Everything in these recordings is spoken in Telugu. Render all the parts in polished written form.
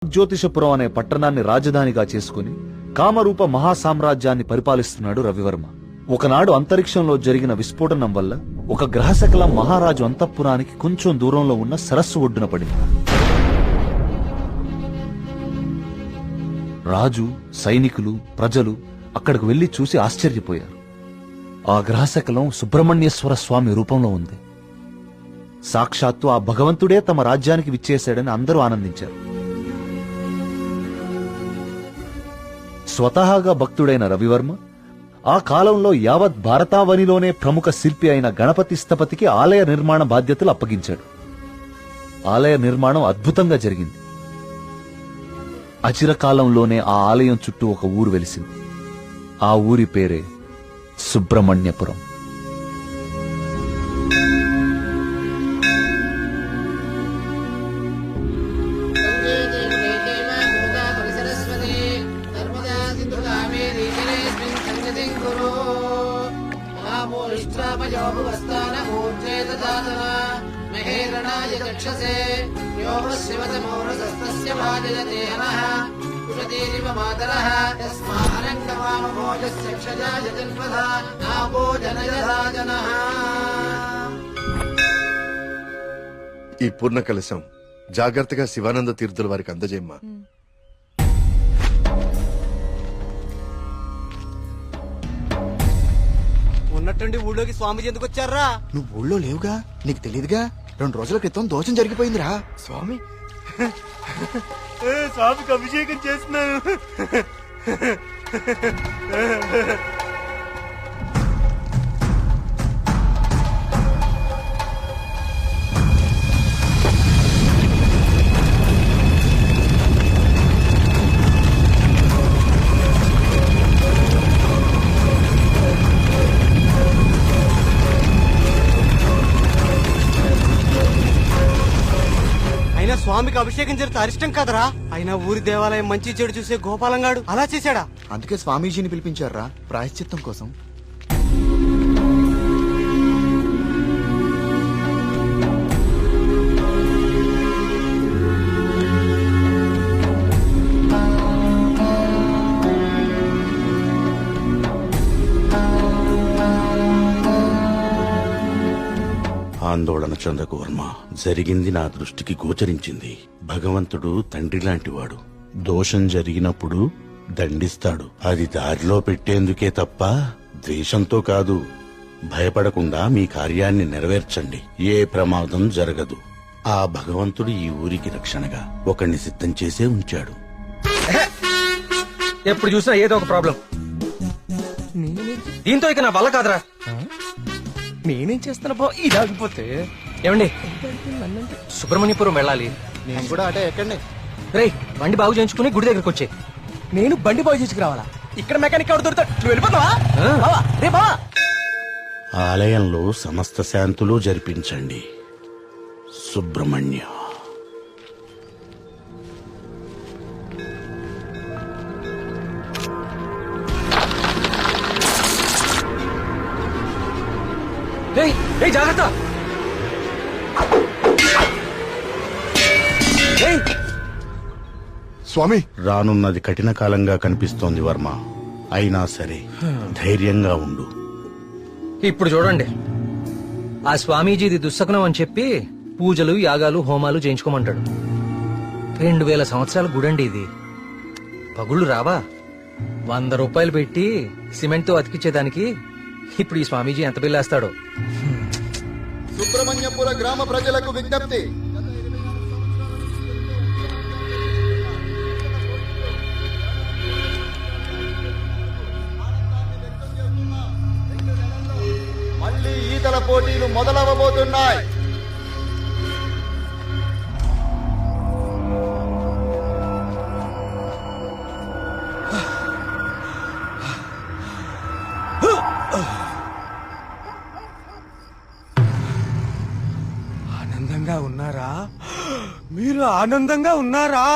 జ్యోతిషపురం అనే పట్టణాన్ని రాజధానిగా చేసుకుని కామరూప మహాసామ్రాజ్యాన్ని పరిపాలిస్తున్నాడు రవివర్మ. ఒకనాడు అంతరిక్షంలో జరిగిన విస్ఫోటనం వల్ల ఒక గ్రహశకలం మహారాజు అంతఃపురానికి కొంచెం దూరంలో ఉన్న సరస్సు ఒడ్డున పడింది. రాజు, సైనికులు, ప్రజలు అక్కడికి వెళ్లి చూసి ఆశ్చర్యపోయారు. ఆ గ్రహశకలం సుబ్రహ్మణ్యేశ్వర స్వామి రూపంలో ఉంది. సాక్షాత్తు ఆ భగవంతుడే తమ రాజ్యానికి విచ్చేశాడని అందరూ ఆనందించారు. స్వతహాగా భక్తుడైన రవివర్మ ఆ కాలంలో యావత్ భారతావనిలోనే ప్రముఖ శిల్పి అయిన గణపతి స్థపతికి ఆలయ నిర్మాణ బాధ్యతలు అప్పగించాడు. ఆలయ నిర్మాణం అద్భుతంగా జరిగింది. అచిరకాలంలోనే ఆ ఆలయం చుట్టూ ఒక ఊరు వెలిసింది. ఆ ఊరి పేరే సుబ్రహ్మణ్యపురం. ఈ పూర్ణ కలశం జాగ్రత్తగా శివానంద తీర్థుల వారికి అందజేయమ్మా. ఉన్నట్టుండి ఊళ్ళోకి స్వామీజీ ఎందుకు వచ్చారా? నువ్వు ఊళ్ళో లేవుగా, నీకు తెలియదుగా. 2 రోజుల క్రితం దోషం జరిగిపోయిందిరా. స్వామి స్వామికి అభిషేకం చేస్తున్నాను. స్వామికి అభిషేకం జరిగితే అరిష్టం కదరా. అయినా ఊరి దేవాలయం మంచి చెడు చూసే గోపాలంగాడు అలా చేశాడా? అందుకే స్వామీజీని పిలిపించారా ప్రాయశ్చిత్తం కోసం. ఆందోళన చెందకు వర్మ. జరిగింది నా దృష్టికి గోచరించింది. భగవంతుడు తండ్రి లాంటివాడు. దోషం జరిగినప్పుడు దండిస్తాడు. అది దారిలో పెట్టేందుకే తప్ప ద్వేషంతో కాదు. భయపడకుండా మీ కార్యాన్ని నెరవేర్చండి. ఏ ప్రమాదం జరగదు. ఆ భగవంతుడు ఈ ఊరికి రక్షణగా ఒకణ్ణి సిద్ధం చేసే ఉంచాడు. ఎప్పుడు చూసినా ఏదో ఒక ప్రాబ్లం. దీంతో ఇక నా వల్ల కాదురా. నేనేం చేస్తున్నా బా ఇది ఆగిపోతే. ఏమండి, సుబ్రహ్మణ్యపురం వెళ్ళాలి. నేను కూడా అటే ఎక్కండి. రేయ్, బండి బాగు చేయించుకుని గుడి దగ్గరకు వచ్చే. నేను బండి బాగు చేసుకురావాలా? ఇక్కడ మెకానిక్ ఎవరు దొరుకుతాడు? నువ్వు వెళ్ళిపోతావా? రే బావా. ఆలయంలో సమస్త శాంతులు జరిపించండి. సుబ్రహ్మణ్య. జాగ్రత్త. స్వామి, రానున్నది కఠిన కాలంగా కనిపిస్తోంది వర్మ. అయినా సరే ధైర్యంగా ఉండు. ఇప్పుడు చూడండి, ఆ స్వామీజీది దుస్సకునం అని చెప్పి పూజలు, యాగాలు, హోమాలు చేయించుకోమంటాడు. 2000 సంవత్సరాల గుడండి ఇది. పగుళ్ళు రావా? 100 రూపాయలు పెట్టి సిమెంట్తో అతికిచ్చేదానికి ఇప్పుడు ఈ స్వామీజీ ఎంత బిల్లేస్తాడో. సుబ్రహ్మణ్యపుర గ్రామ ప్రజలకు విజ్ఞప్తి. మళ్ళీ ఈతల పోటీలు మొదలవబోతున్నాయి. ఆనందంగా ఉన్నారా? మీరు ఆనందంగా ఉన్నారా?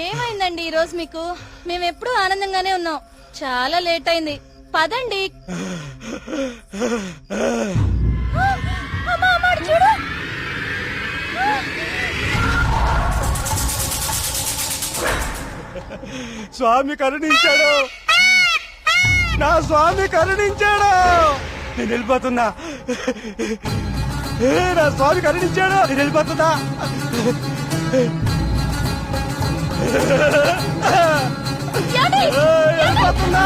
ఏమైందండి ఈ రోజు మీకు? మేమెప్పుడు ఆనందంగానే ఉన్నాం. చాలా లేట్ అయింది, పదండి. చూడు, స్వామి కరుణించాడు, నా స్వామి కరుణించాడు. నేను వెళ్ళిపోతున్నా. నా స్వామి కరుణించాడు, నేను వెళ్ళిపోతున్నా. వెళ్ళిపోతున్నా.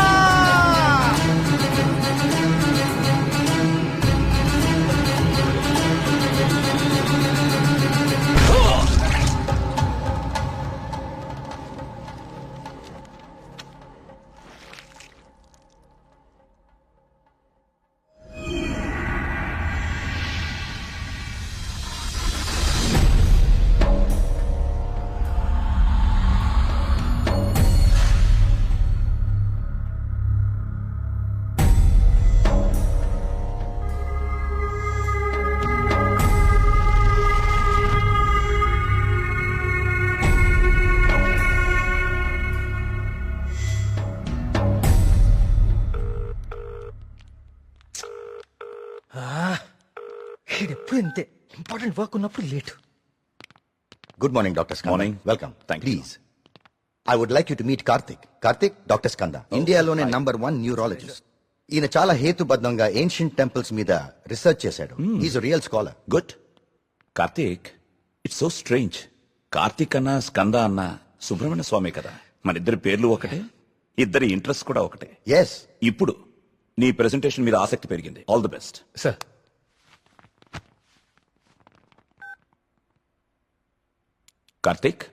ఎప్పుడు ఇంతే, ఇంపార్టెంట్ వర్క్ ఉన్నప్పుడు late. Good morning doctor Skanda. Morning. Welcome. Thank you. Please I would like you to meet Karthik. Karthik, doctor Skanda ఇండియాలోనే #1 న్యూరాలజిస్ట్. ఈయన చాలా హేతుబద్ధంగా ఏన్షియంట్ టెంపుల్స్ మీద రీసెర్చ్ చేశాడు. Is real scholar. Good. Karthik, it's so strange. Karthik అన్న స్కంద అన్న సుబ్రహ్మణ్య స్వామి కదా, మన ఇద్దరి పేర్లు ఒకటే, ఇద్దరి ఇంట్రెస్ట్ కూడా ఒకటే. ఎస్. ఇప్పుడు నీ ప్రెజెంటేషన్ మీద ఆసక్తి పెరిగింది. All the best. Sir, Karthik,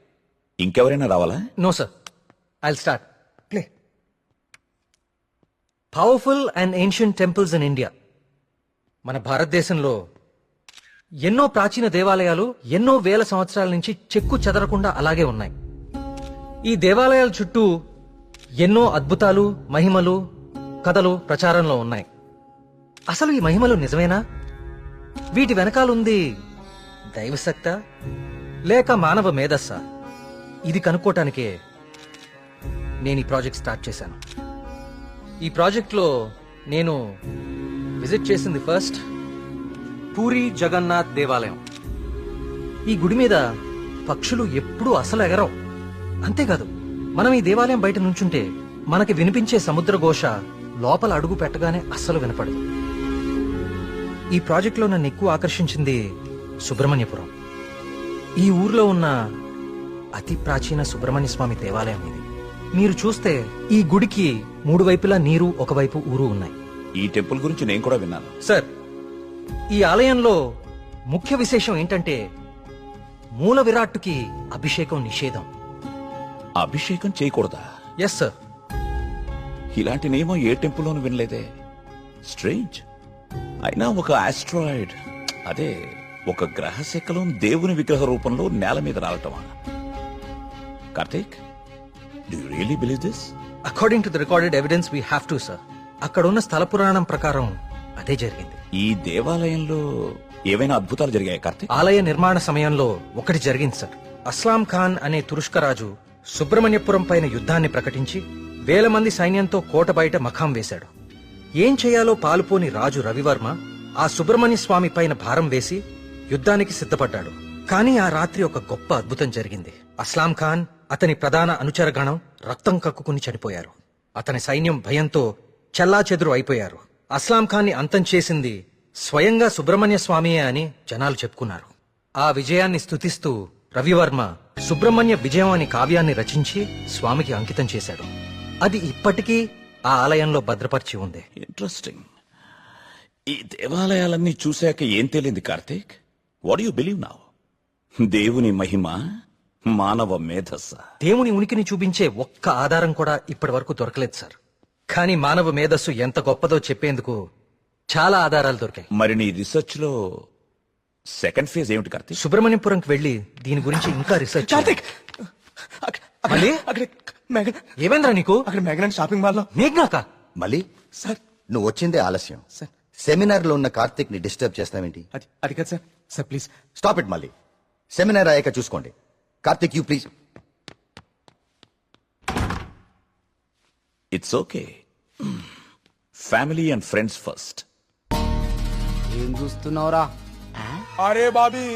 ఇంకెవరైనా రావాలా? No sir, I start. Play. Powerful and ancient temples in India. మన భారతదేశంలో ఎన్నో ప్రాచీన దేవాలయాలు ఎన్నో వేల సంవత్సరాల నుంచి చెక్కు చెదరకుండా అలాగే ఉన్నాయి. ఈ దేవాలయాల చుట్టూ ఎన్నో అద్భుతాలు, మహిమలు, కథలు ప్రచారంలో ఉన్నాయి. అసలు ఈ మహిమలు నిజమేనా? వీటి వెనకాలుంది దైవశక్తా లేక మానవ మేధస్సా? ఇది కనుక్కోటానికే నేను ఈ ప్రాజెక్ట్ స్టార్ట్ చేశాను. ఈ ప్రాజెక్ట్లో నేను విజిట్ చేసింది ఫస్ట్ పూరి జగన్నాథ్ దేవాలయం. ఈ గుడి మీద పక్షులు ఎప్పుడూ అసలు ఎగరవు. అంతేకాదు, మనం ఈ దేవాలయం బయట నుంచుంటే మనకి వినిపించే సముద్ర ఘోష లోపల అడుగు పెట్టగానే అస్సలు వినపడదు. ఈ ప్రాజెక్ట్లో నన్ను ఎక్కువ ఆకర్షించింది సుబ్రహ్మణ్యపురం. ఈ ఊర్లో ఉన్న అతి ప్రాచీన సుబ్రహ్మణ్య స్వామి దేవాలయం ఇది. మీరు చూస్తే ఈ గుడికి 3 వైపులా నీరు, ఒకవైపు ఊరు ఉన్నాయి. ఈ టెంపుల్ గురించి నేను కూడా విన్నాను. సార్, ఈ ఆలయంలో ముఖ్య విశేషం ఏంటంటే మూల విరాట్టుకి అభిషేకం నిషేధం. అభిషేకం చేయకూడదా? Yes sir. ఇలాంటి నియమం ఏ టెంపుల్లోనూ వినలేదే. స్ట్రేంజ్. అయినా ఒక ఆస్ట్రాయిడ్, అదే ఒక గ్రహ శకలం దేవుని విగ్రహ రూపంలో నేల మీద రావటమా? Karthik, do you really believe this? According to the recorded evidence we have to sir. అక్కడున్న స్థల పురాణం ప్రకారం అదే జరిగింది. ఈ దేవాలయంలో ఏవైనా అద్భుతాలు జరిగాయి కార్తీక్? ఆలయ నిర్మాణ సమయంలో ఒకటి జరిగింది సార్. అస్లాం ఖాన్ అనే తురుష్క రాజు సుబ్రహ్మణ్యపురం పైన యుద్ధాన్ని ప్రకటించి 1000 మంది సైన్యంతో కోట బయట మఖాం వేశాడు. ఏం చేయాలో పాలుపోని రాజు రవివర్మ ఆ సుబ్రహ్మణ్య స్వామి పైన భారం వేసి యుద్ధానికి సిద్ధపడ్డాడు. కానీ ఆ రాత్రి ఒక గొప్ప అద్భుతం జరిగింది. అస్లాం ఖాన్, అతని ప్రధాన అనుచరగణం రక్తం కక్కుకుని చనిపోయారు. అతని సైన్యం భయంతో చెల్లాచెదురు అయిపోయారు. అస్లాం ఖాన్ని అంతం చేసింది స్వయంగా సుబ్రహ్మణ్య స్వామియే అని జనాలు చెప్పుకున్నారు. ఆ విజయాన్ని స్తుతిస్తూ రవివర్మ సుబ్రహ్మణ్య విజయం అనే కావ్యాన్ని రచించి స్వామికి అంకితం చేశాడు. అది ఇప్పటికీ ఆ ఆలయంలో భద్రపరిచి ఉంది. ఇంట్రెస్టింగ్. ఈ దేవాలయాలన్నీ చూశాక ఏం తేలింది Karthik? What you believe now? దేవుని మహిమ, మానవ మేధస్స? దేవుని ఉనికిని చూపించే ఒక్క ఆధారం కూడా ఇప్పటి వరకు దొరకలేదు సార్. కానీ మానవ మేధస్సు ఎంత గొప్పదో చెప్పేందుకు చాలా ఆధారాలు దొరికాయి. మరి నీ రీసెర్చ్ లో సెకండ్ ఫేజ్ ఏమిటి కార్తీక్? సుబ్రహ్మణ్యపురంకి వెళ్లి దీని గురించి ఇంకా రీసెర్చ్ కార్తిక్, మళ్ళీ? అక్కడ మేఘన్, ఏమైందిరా నీకు? అక్కడ మేఘన్ షాపింగ్ మాల్ లో. మేఘ్నాక? మళ్ళీ సార్, నువ్వు వచ్చిందే ఆలస్యం. సార్, సెమినార్ లో ఉన్న కార్తిక్ ని డిస్టర్బ్ చేస్తావేంటి? అది కాదు sir. Sir please stop it. మళ్ళీ సెమినార్ అయ్యాక చూసుకోండి. Karthik, you please. It's okay. Family and friends first. ఏం చూస్తున్నావురా? అరే బాబీ,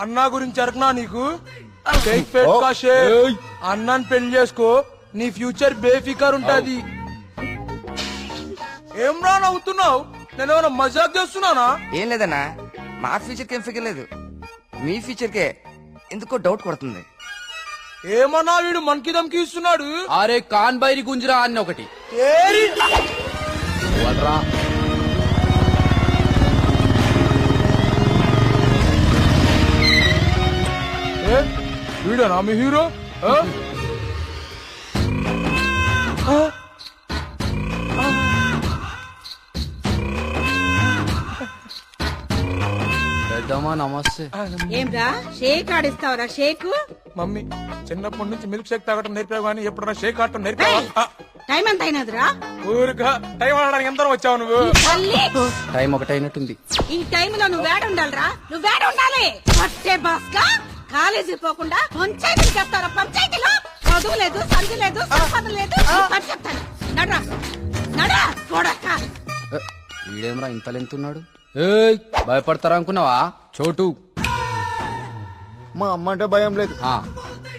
అన్నా గురించి అరకనా నీకు? అన్నాన్ని పెళ్లి చేసుకో, నీ ఫ్యూచర్ బేఫికర్ ఉంటది. ఏం రా నవ్వుతున్నావు? నేను ఏమైనా మజాక్ చేస్తున్నానా? ఏం లేదన్నా, మా ఫ్యూచర్ కి ఏం ఫిగర్ లేదు, మీ ఫ్యూచర్ కే ఎందుకో డౌట్ కొడుతుంది. ఏమన్నా వీడు మనకి దమ్కి ఇస్తున్నాడు. అరే కాన్ బైరి గుంజరా అన్న ఒకటి. వీడనా మీ హీరో? పెద్దమ్మా నమస్తే. ఏంరా షేక్ ఆడిస్తావరా? షేక్ మమ్మీ చిన్నప్పటి నుంచి మిల్క్ షేక్ తాగటం నేర్పావు కానీ ఎప్పుడన్నా షేక్ ఆడటం నేర్పావా? టైం ఎంత అయినదిరా? ఊరుగా టైం ఆడడానికి ఎంత వచ్చావు నువ్వు? తల్లి, టైం ఒకటైనట్టుంది. ఈ టైంలో నువ్వు వేడ ఉండాలిరా, నువ్వు వేడ ఉండాలి. పట్టే బాస్కా కాలేజీ పోకుండా పంచాయతీకి చెప్తారా? పంచాయతీలో చదువు లేదు, సంధి లేదు, సంపద లేదు. పని చెప్తాను. నడరా నడరా చూడక్క. వీడేమ్రా ఇంత లెంతున్నాడు? ఏయ్ భయపడతారా అనుకున్నావా? చోటు మా అమ్మ అంటే భయం లేదు, ఆ,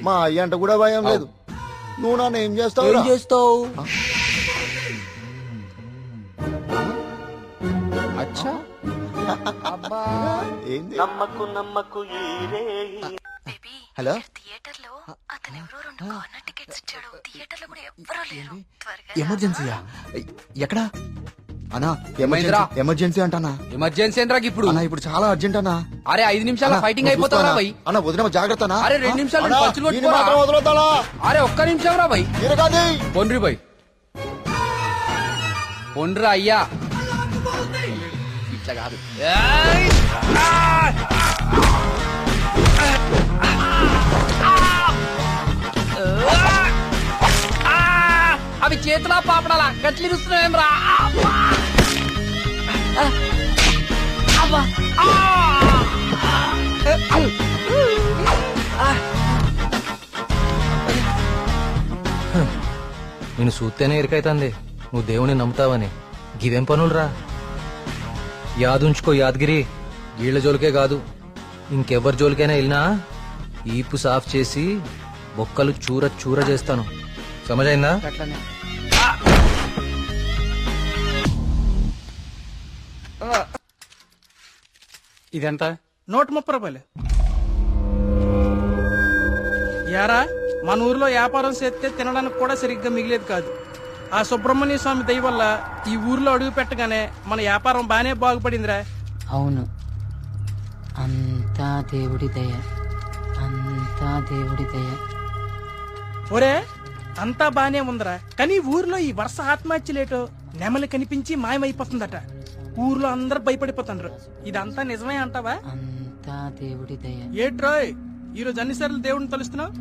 మా అయ్య అంటే కూడా భయం లేదు. నువ్వు నన్ను ఏం చేస్తావు? ఏం చేస్తావు? అచ్చా ఏంది? హలో, థియేటర్ లో అతనెవరో 2 కార్నర్ టికెట్స్ ఇచ్చాడు. థియేటర్ లో కూడా ఎవ్వరూ లేరు. త్వరగా ఎమర్జెన్సీయా? ఎక్కడా అన్నా? ఏమైందిరా? ఎమర్జెన్సీ అంటానా? ఎమర్జెన్సీ ఏంట్రా ఇప్పుడు? అన్నా ఇప్పుడు చాలా అర్జెంట్ అన్నా. అరే 5 నిమిషాల ఫైటింగ్ అయిపోతారా భయ్? అన్న వదిన జాగ్రత్త అన్నా. అరే 2 నిమిషాలు నేను పంచులు కొట్టుకోరా? అరే ఒక్క నిమిషం రా భయ్. పొండ్రి భయ్, పొండ్రా అయ్యా. ఇట్లా కాదు. అవి చేతులా పాపడాలా గట్లి ఇస్తున్నావేం రా? నేను చూస్తేనే ఇరికైతుంది నువ్వు దేవుని నమ్ముతావని. గివేం పనులురా? యాదుంచుకో యాదగిరి, గీళ్ల జోలికే కాదు ఇంకెవ్వరి జోలికైనా వెళ్ళినా ఈపు సాఫ్ చేసి బొక్కలు చూర చూర చేస్తాను. సమజైందా? అట్లనే. ఇదెంత? 130 రూపాయలు. యారా, మన ఊర్లో వ్యాపారం చేస్తే తినడానికి కూడా సరిగ్గా మిగిలేదు కాదు. ఆ సుబ్రహ్మణ్య స్వామి దయ వల్ల ఈ ఊర్లో అడుగు పెట్టగానే మన వ్యాపారం బానే బాగుపడిందిరా. అవును, అంతా దేవుడి దయ, అంతా దేవుడి దయ. ఒరే, అంతా బానే ఉందిరా, కానీ ఊర్లో ఈ వరుస ఆత్మహత్యలేటో నెమలి కనిపించి మాయమైపోతుందట. ఊర్లో అందరు భయపడిపోతున్నారు. ఇదంతా నిజమే అంటావా? అంతా దేవుడి దయ. ఏట్రోయ్, ఈరోజు అన్నిసార్లు దేవుడిని తలుస్తున్నావు?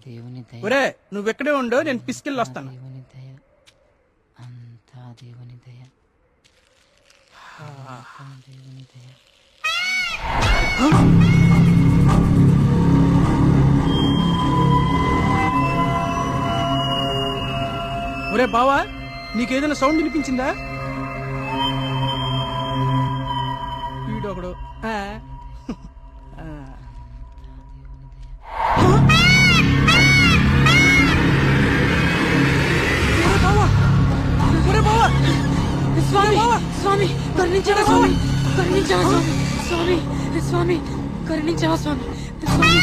దేవుని దయ, ఒరే, నువ్వెక్కడే ఉండో, నేను పిసికెళ్ళి వస్తాను. దేవుని దయ, అంతా దేవుని దయ, అంతా దేవుని దయ. ఒరే బావా, నీకేదైనా సౌండ్ వినిపించిందా? వీడొకడు. స్వామి స్వామి కరుణించవా స్వామి, కరుణించవా స్వామి, స్వామి స్వామి కరుణించవా స్వామి, స్వామి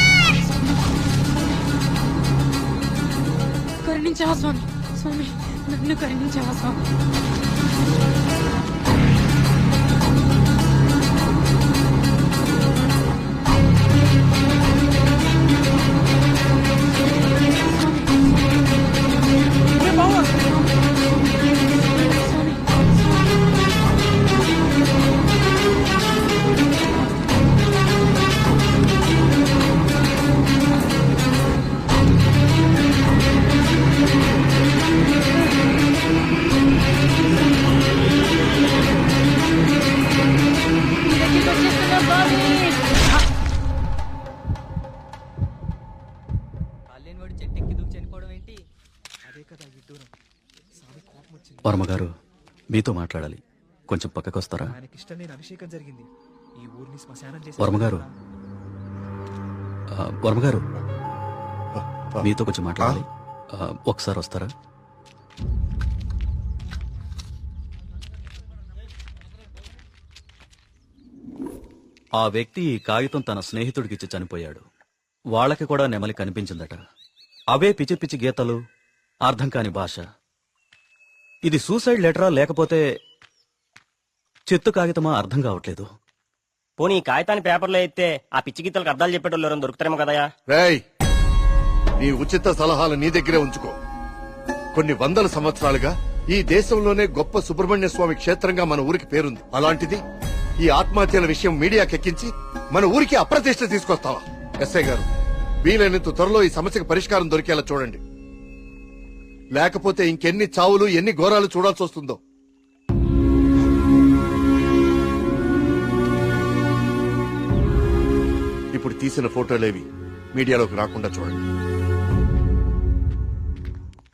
కరుణించవా స్వామి, స్వామి నన్ను కరుణించవా స్వామి. వర్మగారు, మీతో మాట్లాడాలి, కొంచెం పక్కకు వస్తారా? ఆయనకిష్టం లేని అభిషేకం జరిగింది. వర్మగారు వర్మగారు మీతో కొంచెం మాట్లాడాలి. ఒకసారి వస్తారా? ఆ వ్యక్తి ఈ కాగితం తన స్నేహితుడికిచ్చి చనిపోయాడు. వాళ్ళకి కూడా నెమలి కనిపించిందట. అవే పిచ్చి పిచ్చి గీతలు, అర్థం కాని భాష. ఇది సూసైడ్ లెటరా లేకపోతే చెత్త కాగితమా అర్థం కావట్లేదు. పోనీ ఈ కాగితాన్ని పేపర్లో ఎత్తే ఆ పిచ్చి గీతలకు అర్థాలు చెప్పేటోళ్ళు ఎవరైనా దొరుకుతారేమో కదయా. రేయ్, నీ ఉచిత సలహాలు నీ దగ్గరే ఉంచుకో. కొన్ని వందల సంవత్సరాలుగా ఈ దేశంలోనే గొప్ప సుబ్రహ్మణ్య స్వామి క్షేత్రంగా మన ఊరికి పేరుంది. అలాంటిది ఈ ఆత్మహత్యల విషయం మీడియాకెక్కించి మన ఊరికి అప్రతిష్ట తీసుకొస్తావా? ఎస్ఐ గారు, వీలైనంత త్వరలో ఈ సమస్యకు పరిష్కారం దొరికేలా చూడండి. లేకపోతే ఇంకెన్ని చావులు, ఎన్ని ఘోరాలు చూడాల్సి వస్తుందో. ఇప్పుడు తీసిన ఫోటోలేవి మీడియాలోకి రాకుండా చూడండి.